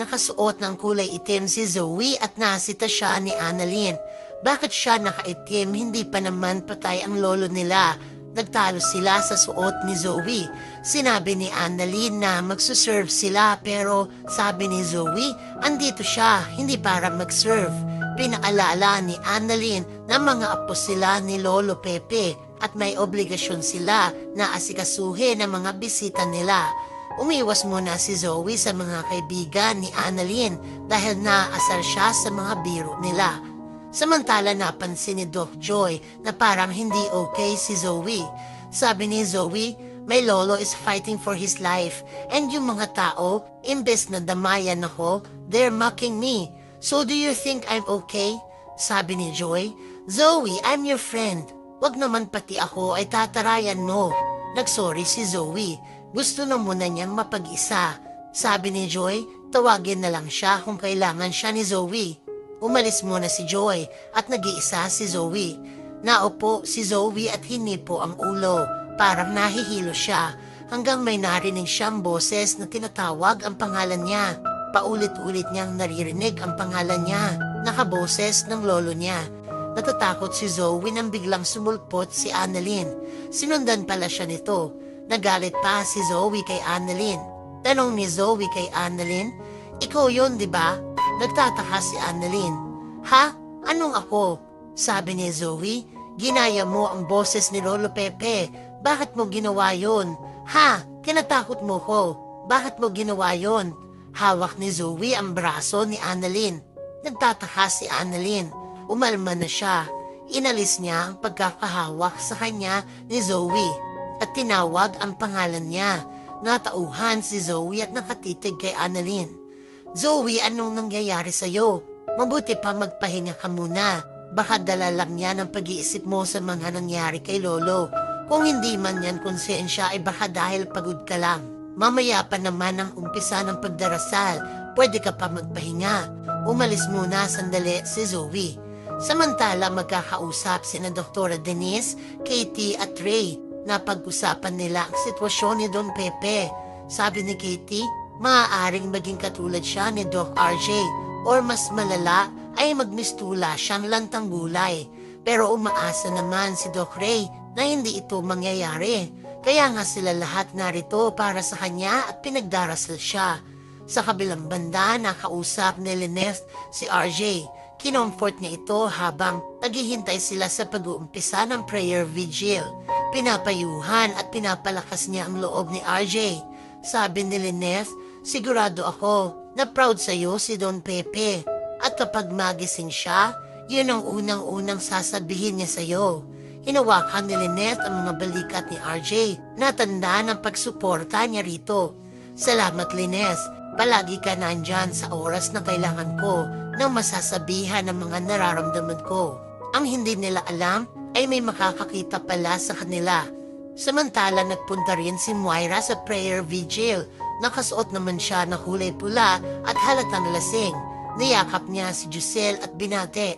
Nakasuot ng kulay itim si Zoe at nasita siya ni Annalyn. Bakit siya nakaitim? Hindi pa naman patay ang lolo nila. Nagtalo sila sa suot ni Zoe. Sinabi ni Annalyn na magsuserve sila pero sabi ni Zoe, andito siya, hindi para mag-serve. Pinaalala ni Annalyn na mga apo sila ni Lolo Pepe at may obligasyon sila na asikasuhin ang mga bisita nila. Umiwas muna si Zoe sa mga kaibigan ni Annalyn dahil naasar siya sa mga biro nila. Samantala napansin ni Doc Joy na parang hindi okay si Zoe. Sabi ni Zoe, my lolo is fighting for his life and yung mga tao, imbes na damayan ako, they're mocking me. So do you think I'm okay? Sabi ni Joy, Zoe, I'm your friend. Wag naman pati ako ay tatarayan mo. Nagsorry si Zoe. Gusto na muna niyang mapag-isa. Sabi ni Joy, tawagin na lang siya kung kailangan siya ni Zoe. Umalis muna si Joy at nag-iisa si Zoe. Naupo si Zoe at hinipo ang ulo. Parang nahihilo siya hanggang may narinig siyang boses na tinatawag ang pangalan niya. Paulit-ulit niyang naririnig ang pangalan niya. Nakaboses ng lolo niya. Natatakot si Zoe nang biglang sumulpot si Annalyn. Sinundan pala siya nito. Nagalit pa si Zoe kay Annalyn. Tanong ni Zoe kay Annalyn, ikaw yun, di ba? Nagtataka si Annalyn. Ha? Anong ako? Sabi ni Zoe, ginaya mo ang boses ni Lolo Pepe. Bakit mo ginawa yun? Ha? Kinatakot mo ko. Bakit mo ginawa yun? Hawak ni Zoe ang braso ni Annalyn. Nagtataka si Annalyn. Umalma na siya. Inalis niya ang pagkakahawak sa kanya ni Zoe at tinawag ang pangalan niya. Natauhan si Zoe at nakatitig kay Annalyn. Zoe, anong nangyayari sa'yo? Mabuti pa magpahinga ka muna. Baka dala lang yan ang pag-iisip mo sa mga nangyari kay Lolo. Kung hindi man yan konsensya ay baka dahil pagod ka lang. Mamaya pa naman ang umpisa ng pagdarasal. Pwede ka pa magpahinga. Umalis muna sandali si Zoe. Samantala magkakausap sina Dr. Denise, Katie at Ray. Napag-usapan nila ang sitwasyon ni Don Pepe. Sabi ni Katie, maaaring maging katulad siya ni Doc RJ or mas malala ay magmistula siyang lantang gulay. Pero umaasa naman si Doc Ray na hindi ito mangyayari. Kaya nga sila lahat narito para sa kanya at pinagdarasal siya. Sa kabilang banda, nakausap ni Lynette si RJ. Kinomfort niya ito habang naghihintay sila sa pag-uumpisa ng prayer vigil. Pinapayuhan at pinapalakas niya ang loob ni RJ. Sabi ni Lynette, sigurado ako na proud sa iyo si Don Pepe. At kapag magising siya, yun ang unang-unang sasabihin niya sa iyo. Hinawakan ni Lynette ang mga balikat ni RJ na tanda ng pagsuporta niya rito. Salamat Lynette, palagi ka nandyan sa oras na kailangan ko ng masasabihan ng mga nararamdaman ko. Ang hindi nila alam ay may makakakita pala sa kanila. Samantala nagpunta rin si Moira sa prayer vigil. Nakasuot naman siya na kulay pula at halatang lasing. Niyakap niya si Giselle at binate.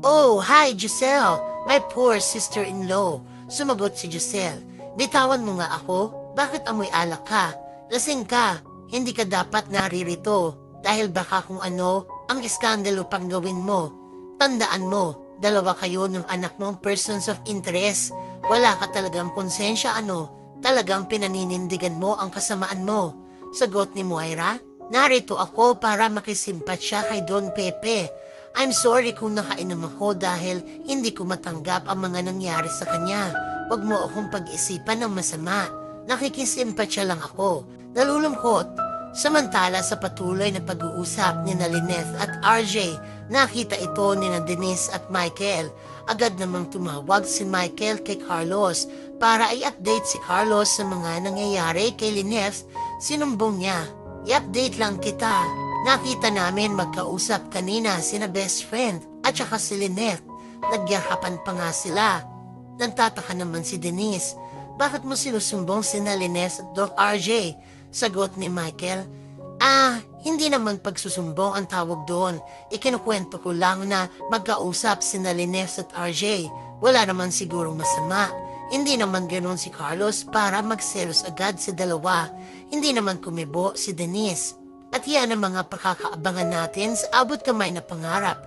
Oh, hi Giselle, my poor sister-in-law. Sumagot si Giselle. Bitawan mo nga ako, bakit amoy alak ka? Lasing ka, hindi ka dapat naririto dahil baka kung ano ang iskandalo pang gawin mo. Tandaan mo, dalawa kayo ng anak mong persons of interest. Wala ka talagang konsensya talagang pinaninindigan mo ang kasamaan mo. Sagot ni Moira, narito ako para makisimpat siya kay Don Pepe. I'm sorry kung nakainom ako dahil hindi ko matanggap ang mga nangyari sa kanya. Huwag mo akong pag-isipan ng masama. Nakikisimpat siya lang ako. Nalulungkot. Samantala sa patuloy na pag-uusap ni Lynette at RJ, nakita ito ni Denise at Michael. Agad namang tumawag si Michael kay Carlos para i-update si Carlos sa mga nangyayari kay Lynette. Sinumbong niya, i-update lang kita. Nakita namin magkausap kanina sina best friend at saka si Lynette. Nagyakapan pa nga sila. Nagtataka naman si Denise. Bakit mo sinusumbong sina Lynette at Doc RJ? Sagot ni Michael, hindi naman pagsusumbong ang tawag doon. Ikinukwento ko lang na magkausap sina Lynette at RJ. Wala naman sigurong masama. Hindi naman ganoon si Carlos para magselos agad sa dalawa. Hindi naman kumibo si Denise. At yan ang mga pakakaabangan natin sa abot kamay na pangarap.